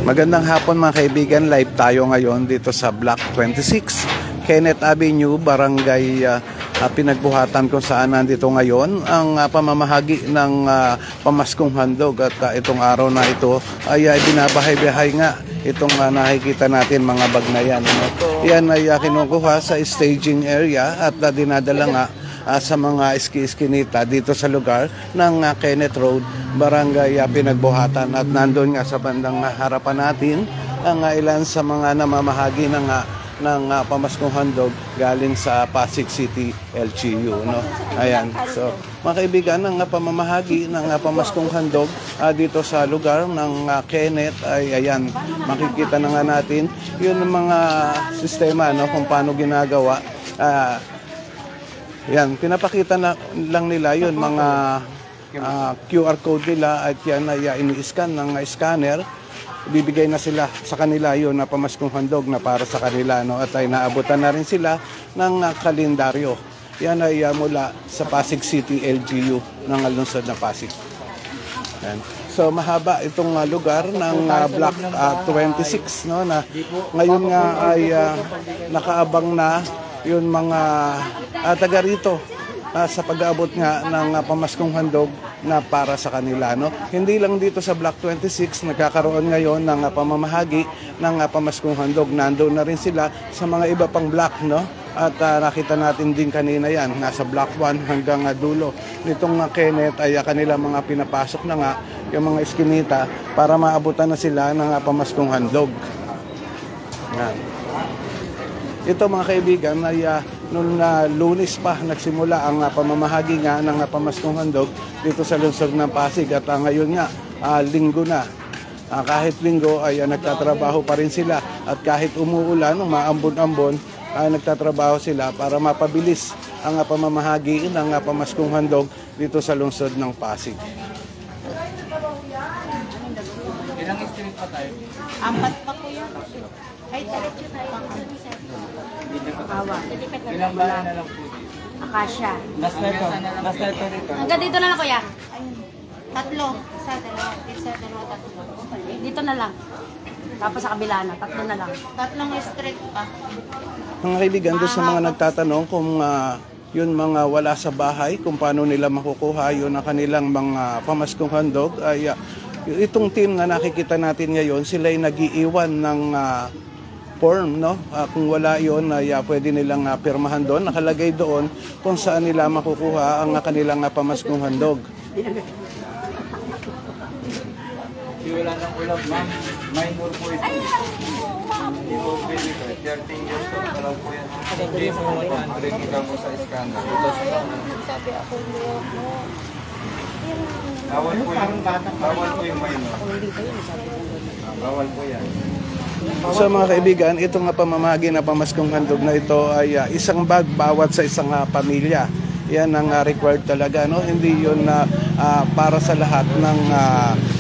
Magandang hapon mga kaibigan, live tayo ngayon dito sa Block 26, Kenneth Avenue, Barangay Pinagbuhatan, kung saan nandito ngayon ang pamamahagi ng pamaskong handog. At itong araw na ito ay binabahay-bahay nga itong nakikita natin mga bag na yan. Yan ay kinukuha sa staging area at dinadala nga sa mga iski-iskinita dito sa lugar ng Kenneth Road, Barangay Pinagbuhatan. At nandun nga sa bandang harapan natin ang ilan sa mga namamahagi ng pamaskong handog galing sa Pasig City LGU, no? Ayan, so mga kaibigan, ang pamamahagi ng pamaskong handog dito sa lugar ng Kenneth ay ayan, makikita na nga natin yun ang mga sistema, no, kung paano ginagawa. Yan, pinapakita na lang nila yun, mga QR code nila, at yan ay ini-scan ng scanner. Bibigay na sila sa kanila yun na pamaskong handog na para sa kanila, no? At ay naabutan na rin sila ng kalendaryo. Yan ay mula sa Pasig City LGU ng lungsod na Pasig. Yan. So mahaba itong lugar ng Block 26, no, na ngayon nga ay nakaabang na yun mga taga rito sa pag-aabot nga ng pamaskong handog na para sa kanila, no? Hindi lang dito sa Block 26 nagkakaroon ngayon ng pamamahagi ng pamaskong handog. Nandoon na rin sila sa mga iba pang block, no? At nakita natin din kanina yan, nasa Block 1 hanggang dulo nitong Kenneth ay kanila mga pinapasok na nga yung mga iskinita para maabutan na sila ng pamaskong handog. Yan. Ito mga kaibigan ay noong Lunes pa nagsimula ang pamamahagi nga ng pamaskong handog dito sa lungsod ng Pasig. At ngayon nga, linggo na. Kahit linggo ay nagtatrabaho pa rin sila. At kahit umuulan, maambon-ambon, nagtatrabaho sila para mapabilis ang pamamahagi ng pamaskong handog dito sa lungsod ng Pasig. Ilang street pa tayo? 4 pa po yan. Ay, diretso tayo. Ilang bahay na lang po dito? Akasya. Last na ito dito. Hanggang dito na lang, kuya. Ayun. 3. Isa, dalawa. Isa, dalawa, 3. Dito na lang. Tapos sa kabila na, 3 na lang. 3 street pa. Mga kaibigan, doon sa mga nagtatanong kung yun mga wala sa bahay, kung paano nila makukuha yun ang kanilang mga pamaskong handog, ay itong team na nakikita natin ngayon, sila ay nag-iiwan ng form, no? Kung wala yun, pwede nilang pirmahan doon. Nakalagay doon kung saan nila makukuha ang kanilang pamaskong handog. Wala nang ulam, ma'am. Minor po ito. Hindi po pwede ito. 13 years old pa lang po yan. Hindi po 100 ikaw mo sa scanner. Sabi ako, Bawal po yung minor. Bawal po yan. So mga kaibigan, itong pamamahagi na pamaskong handog na ito ay isang bag bawat sa isang pamilya. Yan ang required talaga, no? Hindi yun para sa lahat ng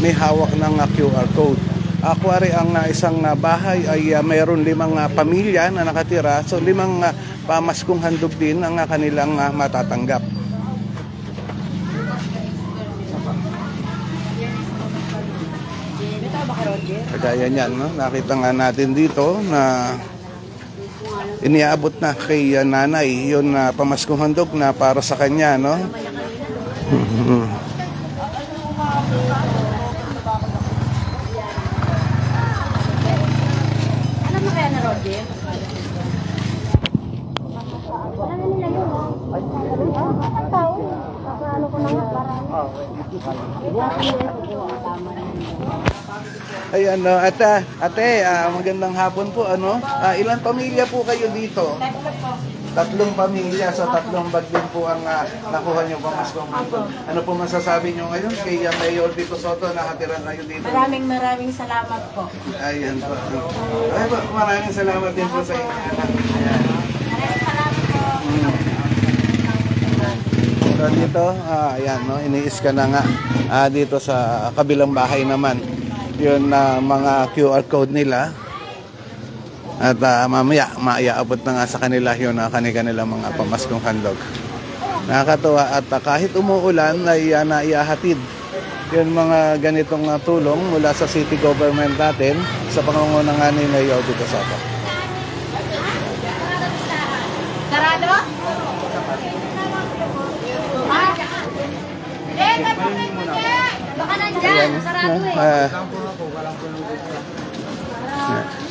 may hawak ng QR code. Kuwari ang isang bahay ay mayroon 5 pamilya na nakatira, so 5 pamaskong handog din ang kanilang matatanggap. Kagaya niyan, no? Nakita nga natin dito na iniabot na kay nanay yun na pamaskong handog na para sa kanya, no? Alam mo kaya na, Roger? Wala na nila yun. Ang tao. Ano ko na nga, parang. Ayan, no? Ate, magandang hapon po, ano? Ilang pamilya po kayo dito? 3 pamilya, so 3 bag din po ang nakuha niyo pamaskong handog. Ano po masasabi niyo ngayon kay Mayor Vico Sotto, nakatira kayo dito? Maraming salamat po. Ayan po. Ay, maraming salamat din po sa inyo. Ayan. Maraming salamat po. So dito, ayan, no? Ini-scan na nga dito sa kabilang bahay naman. Yun mga QR code nila. At mamaya, maiaabot na nga sa kanila yun kanilang mga pamaskong handog. Nakakatuwa at kahit umuulan ay naiahatid yung mga ganitong tulong mula sa city government natin sa pangunguna nga ni Mayor Audi Casada. Sarado? Ha? Baka nandyan. Sarado eh.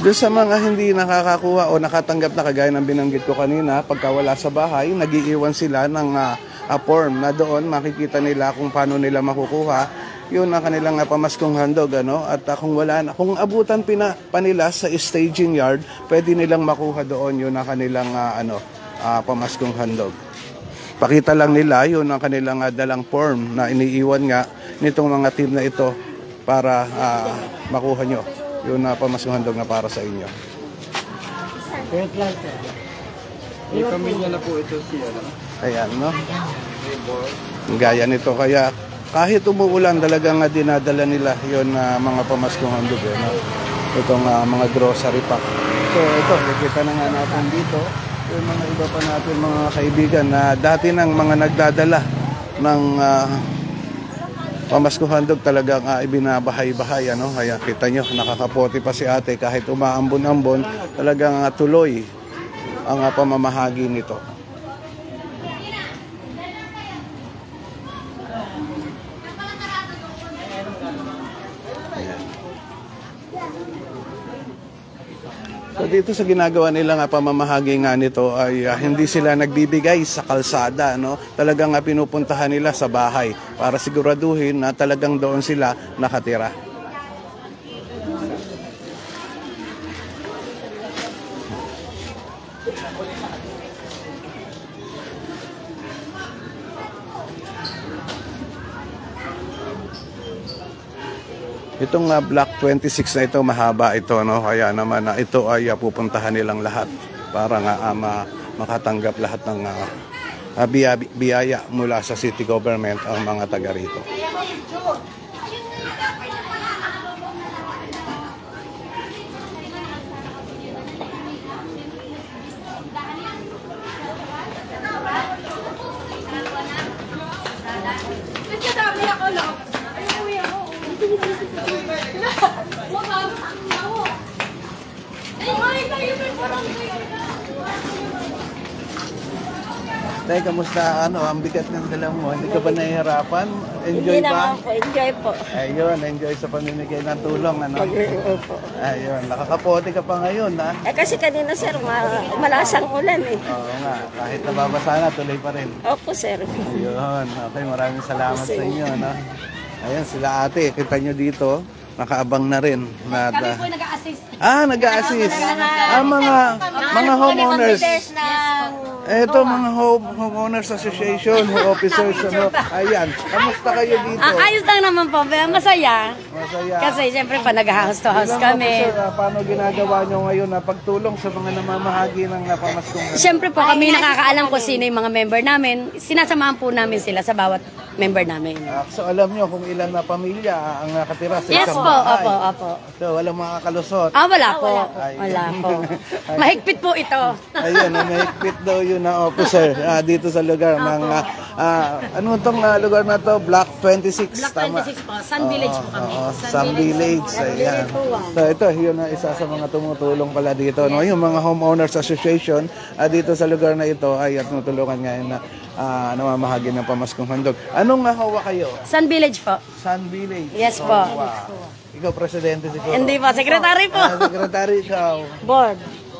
Doon sa mga hindi nakakakuha o nakatanggap na kagaya ng binanggit ko kanina, pagka wala sa bahay, nagiiwan sila ng form na doon makikita nila kung paano nila makukuha yun ang kanilang pamaskong handog, ano? At kung wala na, kung abutan pa nila sa staging yard, pwede nilang makuha doon yun ang kanilang pamaskong handog. Pakita lang nila yun ang kanilang dalang form na iniiwan nga nitong mga team na ito para makuha nyo yun na pamaskong handog na para sa inyo. May pamilya na po ito siya, no? Ayan, no? Gaya nito, kaya kahit umuulan talagang dinadala nila yon na mga pamaskong handog, no? Itong mga grocery pack. So ito, nakita na nga natin dito yung mga iba pa natin mga kaibigan na dati nang mga nagdadala ng pamaskong handog, talagang ibinabahay-bahay, ano? Kaya kita nyo, nakakapote pa si ate kahit umaambon-ambon, talagang tuloy ang pamamahagi nito. So dito sa ginagawa nila pamamahagi nga nito ay hindi sila nagbibigay sa kalsada, no? Talagang pinupuntahan nila sa bahay para siguraduhin na talagang doon sila nakatira. Itong Block 26 na ito, mahaba ito, no? Kaya naman ito ay pupuntahan nilang lahat para nga makatanggap lahat ng biyaya mula sa city government ang mga taga rito. Tay, kamusta ang bigat ng dala mo? Hindi ka ba nahihirapan? Enjoy Hindi ba? naman po, enjoy po. Ayun, enjoy sa pamimigay ng tulong, ano? Opo. Ayun, nakakapote ka pa ngayon, ha? Kasi kanina sir, malasang ulan eh. Oo nga, kahit nababasa na, tuloy pa rin. Opo sir. Ayun, okay, maraming salamat sa inyo, no? Ayun, sila ate, kita nyo dito, nakaabang na rin. Kami po nag-a-assist. Nag-a-assist. Mga homeowners. Eto, mga homeowners association, officers, ano. Ayan, kamusta kayo dito? Ayos lang naman po, masaya. Masaya. Kasi siyempre pa nag-house to house kami. Officer, paano ginagawa nyo ngayon na pagtulong sa mga namamahagi ng pamaskong? Siyempre po kami nakakaalam kung sino yung mga member namin. Sinasamahan po namin sila sa bawat member namin. So alam nyo kung ilan na pamilya ang nakatira sa Yes isang po, bahay. opo. So walang makakalusot. Wala po. Ay. Wala po. Mahigpit po ito. Ayun, mahigpit daw yun na officer dito sa lugar ng ano tong lugar na to? Block 26. Block Tama. 26 po. Sun Village po kami. Sun Village. Ayan. So ito, yun na isa sa mga tumutulong pala dito. No? Yung mga homeowners association dito sa lugar na ito ay tumutulungan ngayon na namamahagi ng pamaskong handog. Anong hawa kayo? Sun Village po. Sun Village. Yes po. Wow. Ikaw presidente siguro. Hindi po, secretary po. Secretary ikaw. Board.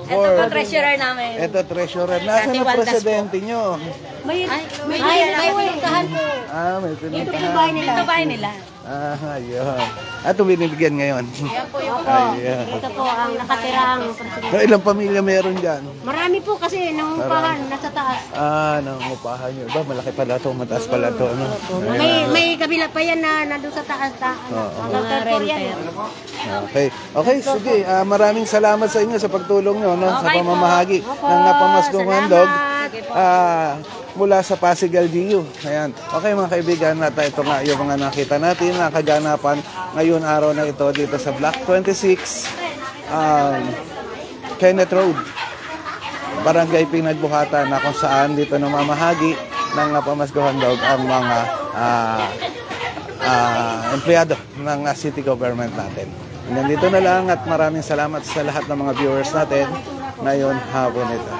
Ito po, Board. treasurer namin. Ito, treasurer. Nasaan ang presidente nyo? May pinuntahan po. May pinuntahan. Dito bahay nila. Ayun. Binibigyan ngayon. Yan po yung Ayun. ito po ang nakatirang presidente. So, ilang pamilya meron dyan? Marami po kasi nangungupahan, nasa taas. Nangungupahan nyo. Malaki pala ito, mataas pala ito. Ano? May kabila pa yan na nandun sa taas. Hanggang third yan. Okay, sige. Maraming salamat sa inyo sa pagtulong nyo sa pamamahagi ng pamaskong handog mula sa Pasig LGU. Ayan. Okay mga kaibigan, ito nga yung mga nakita natin na kaganapan ngayon araw na ito dito sa Block 26 Kenneth Road, Barangay Pinagbuhatan, na kung saan dito namamahagi ng pamaskong handog ang mga empleyado ng city government natin. Hanggang dito na lang at maraming salamat sa lahat ng mga viewers natin ngayon hapon ito.